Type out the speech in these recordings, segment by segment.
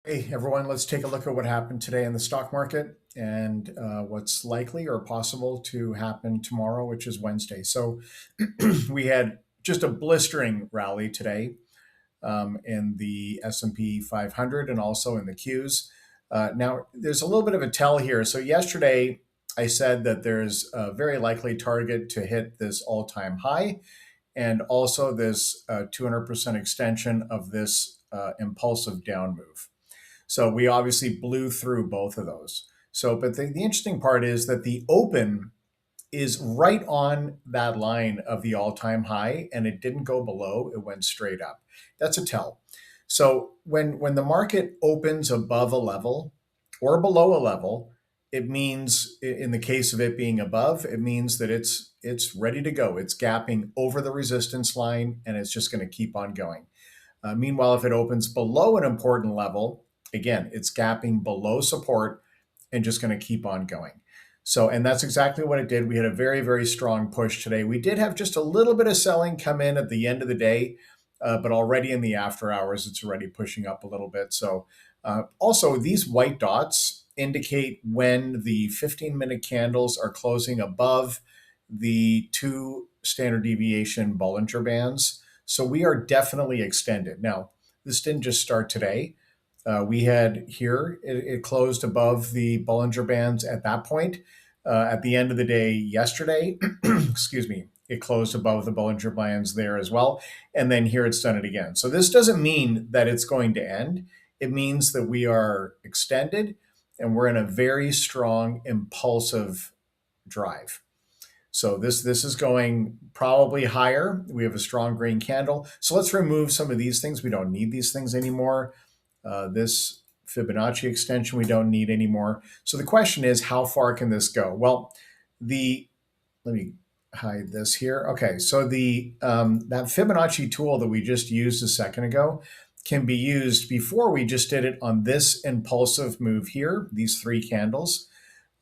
Hey everyone, let's take a look at what happened today in the stock market and what's likely or possible to happen tomorrow, which is Wednesday. So we had just a blistering rally today in the S&P 500 and also in the Qs. Now, there's a little bit of a tell here. So yesterday I said that there's a very likely target to hit this all-time high and also this 200% extension of this impulsive down move. So we obviously blew through both of those. So, but the interesting part is that the open is right on that line of the all-time high, and it didn't go below; it went straight up. That's a tell. So when the market opens above a level or below a level, it means, in the case of it being above, it means that it's ready to go. It's gapping over the resistance line, and it's just going to keep on going. Meanwhile, if it opens below an important level, again, it's gapping below support and just going to keep on going. So, and that's exactly what it did. We had a very, very strong push today. We did have just a little bit of selling come in at the end of the day, but already in the after hours, it's already pushing up a little bit. So, also, these white dots indicate when the 15-minute candles are closing above the 2 standard deviation Bollinger Bands. So we are definitely extended. Now, this didn't just start today. We had here, it closed above the Bollinger Bands at that point. At the end of the day yesterday, excuse me, it closed above the Bollinger Bands there as well. And then here it's done it again. So this doesn't mean that it's going to end. It means that we are extended and we're in a very strong impulsive drive. So this is going probably higher. We have a strong green candle. So let's remove some of these things. We don't need these things anymore. This Fibonacci extension we don't need anymore. So the question is, how far can this go? Well, let me hide this here. Okay, so that Fibonacci tool that we just used a second ago can be used before we just did it on this impulsive move here, these 3 candles.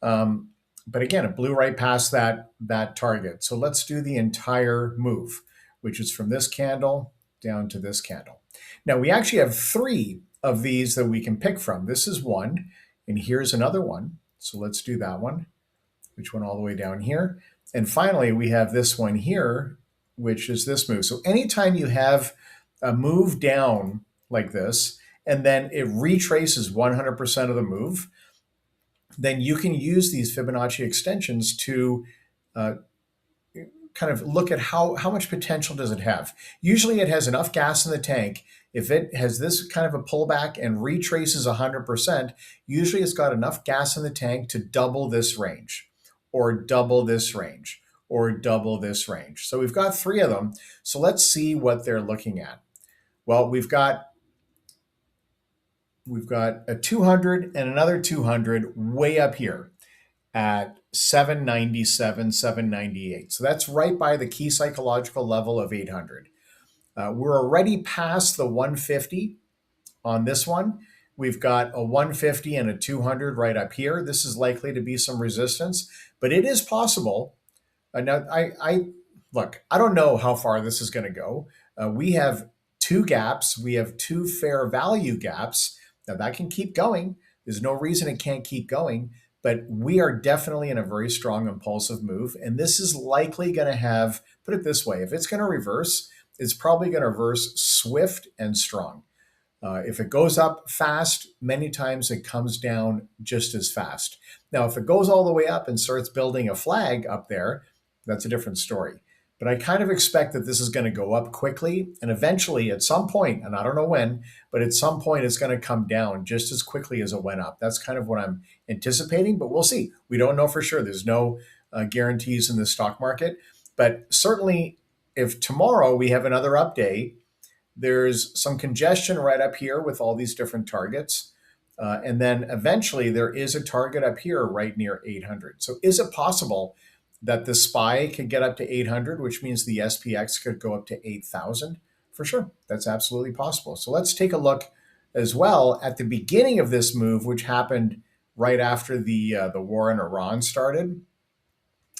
But again, it blew right past that target. So let's do the entire move, which is from this candle down to this candle. Now we actually have 3 of these that we can pick from. This is one, and here's another one. So let's do that one, which went all the way down here. And finally, we have this one here, which is this move. So anytime you have a move down like this, and then it retraces 100% of the move, then you can use these Fibonacci extensions to kind of look at how much potential does it have. Usually it has enough gas in the tank. If it has this kind of a pullback and retraces 100%, usually it's got enough gas in the tank to double this range or double this range or double this range. So we've got 3 of them. So let's see what they're looking at. Well, we've got a 200 and another 200 way up here at 797, 798. So that's right by the key psychological level of 800. We're already past the 150 on this one. We've got a 150 and a 200 right up here. This is likely to be some resistance, but it is possible. Now, look, I don't know how far this is going to go. We have 2 gaps. We have 2 fair value gaps. Now that can keep going. There's no reason it can't keep going, but we are definitely in a very strong impulsive move. And this is likely going to have, put it this way, if it's going to reverse, it's probably going to reverse swift and strong. If it goes up fast, many times it comes down just as fast. Now, if it goes all the way up and starts building a flag up there, that's a different story. But I kind of expect that this is going to go up quickly, and eventually at some point, and I don't know when, but at some point it's going to come down just as quickly as it went up. That's kind of what I'm anticipating, but we'll see. We don't know for sure. There's no guarantees in the stock market, but certainly if tomorrow we have another update, there's some congestion right up here with all these different targets. And then eventually there is a target up here right near 800. So is it possible that the SPY could get up to 800, which means the SPX could go up to 8,000? For sure, that's absolutely possible. So let's take a look as well at the beginning of this move, which happened right after the war in Iran started.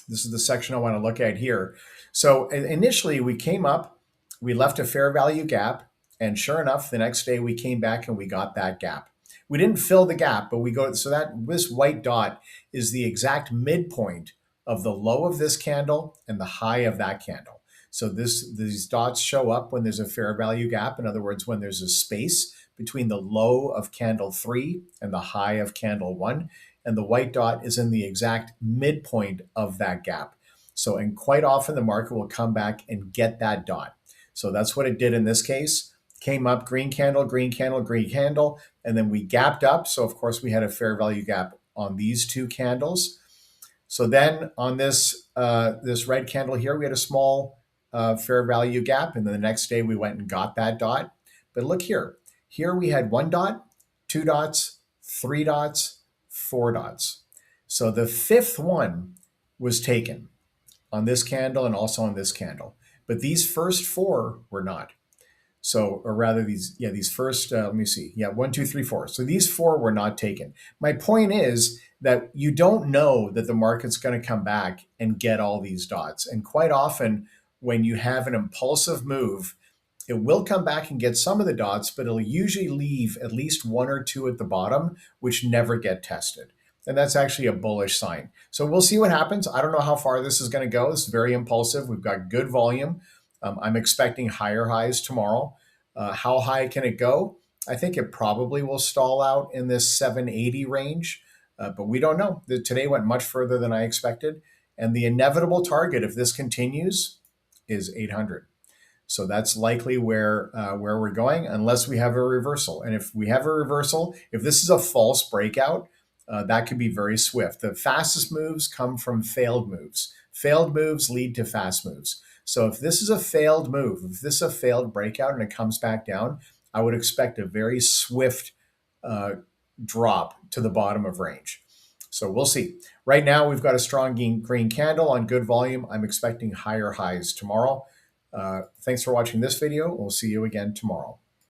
This is the section I want to look at here. So initially we came up, we left a fair value gap, and sure enough, the next day we came back and we got that gap. We didn't fill the gap, but we go, so that this white dot is the exact midpoint of the low of this candle and the high of that candle. So these dots show up when there's a fair value gap. In other words, when there's a space between the low of candle 3 and the high of candle 1. And the white dot is in the exact midpoint of that gap. So, and quite often the market will come back and get that dot. So that's what it did in this case. Came up, green candle, green candle, green candle, and then we gapped up. So of course we had a fair value gap on these two candles. So then on this this red candle here, we had a small fair value gap, and then the next day we went and got that dot. But look here. Here we had 1 dot, 2 dots, 3 dots, 4 dots. So the 5th one was taken on this candle and also on this candle. But these first 4 were not. So, or rather these first, let me see. Yeah, 1, 2, 3, 4. So these 4 were not taken. My point is that you don't know that the market's going to come back and get all these dots. And quite often when you have an impulsive move, it will come back and get some of the dots, but it'll usually leave at least 1 or 2 at the bottom, which never get tested. And that's actually a bullish sign. So we'll see what happens. I don't know how far this is going to go. It's very impulsive. We've got good volume. I'm expecting higher highs tomorrow. How high can it go? I think it probably will stall out in this 780 range, but we don't know. Today went much further than I expected. And the inevitable target, if this continues, is 800. So that's likely where we're going, unless we have a reversal. And if we have a reversal, if this is a false breakout, that could be very swift. The fastest moves come from failed moves. Failed moves lead to fast moves. So if this is a failed move, if this is a failed breakout and it comes back down, I would expect a very swift drop to the bottom of range. So we'll see. Right now, we've got a strong green candle on good volume. I'm expecting higher highs tomorrow. Thanks for watching this video. We'll see you again tomorrow.